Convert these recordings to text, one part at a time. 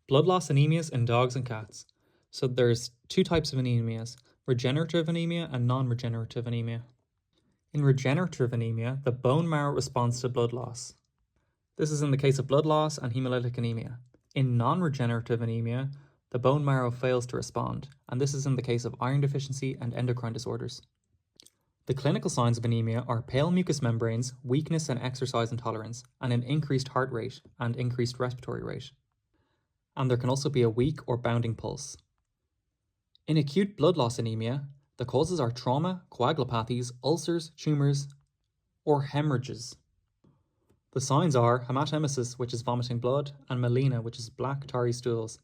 Blood loss anemias in dogs and cats. So there's two types of anemias, regenerative anemia and non-regenerative anemia. In regenerative anemia, the bone marrow responds to blood loss. This is in the case of blood loss and hemolytic anemia. In non-regenerative anemia, the bone marrow fails to respond, and this is in the case of iron deficiency and endocrine disorders. The clinical signs of anemia are pale mucous membranes, weakness and exercise intolerance, and an increased heart rate and increased respiratory rate. And there can also be a weak or bounding pulse. In acute blood loss anemia, the causes are trauma, coagulopathies, ulcers, tumours, or hemorrhages. The signs are hematemesis, which is vomiting blood, and melena, which is black tarry stools,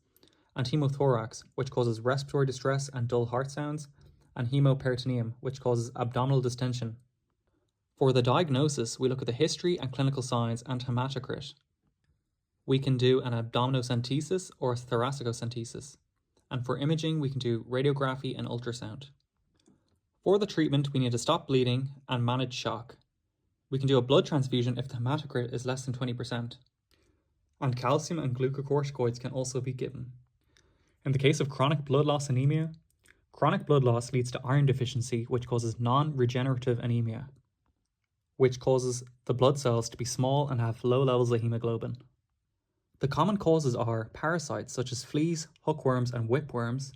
and hemothorax, which causes respiratory distress and dull heart sounds, and hemoperitoneum, which causes abdominal distension. For the diagnosis, we look at the history and clinical signs and hematocrit. We can do an abdominocentesis or a thoracicocentesis, and for imaging, we can do radiography and ultrasound. For the treatment, we need to stop bleeding and manage shock. We can do a blood transfusion if the hematocrit is less than 20%, and calcium and glucocorticoids can also be given. In the case of chronic blood loss anemia, chronic blood loss leads to iron deficiency, which causes non-regenerative anemia, which causes the blood cells to be small and have low levels of hemoglobin. The common causes are parasites such as fleas, hookworms and whipworms,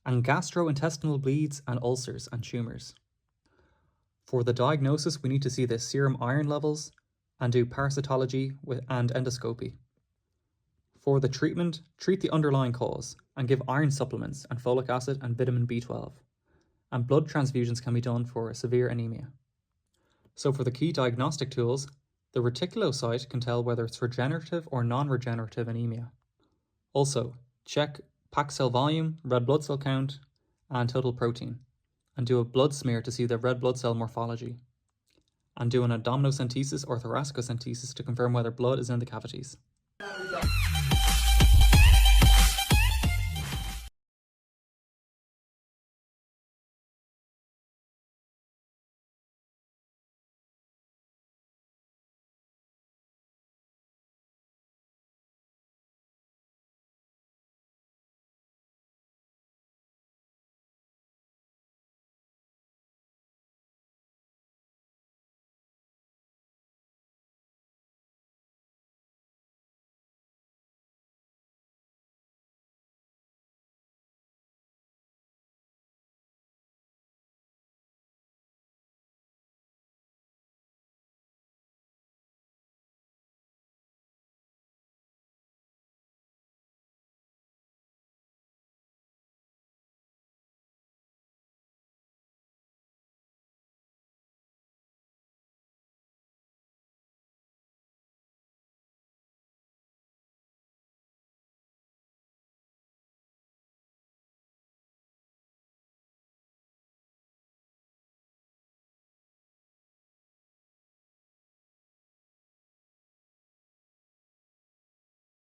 and gastrointestinal bleeds and ulcers and tumours. For the diagnosis, we need to see the serum iron levels and do parasitology and endoscopy. For the treatment, treat the underlying cause and give iron supplements and folic acid and vitamin B12. And blood transfusions can be done for severe anemia. So for the key diagnostic tools, the reticulocyte can tell whether it's regenerative or non-regenerative anemia. Also, check packed cell volume, red blood cell count, and total protein, and do a blood smear to see the red blood cell morphology, and do an abdominocentesis or thoracicocentesis to confirm whether blood is in the cavities.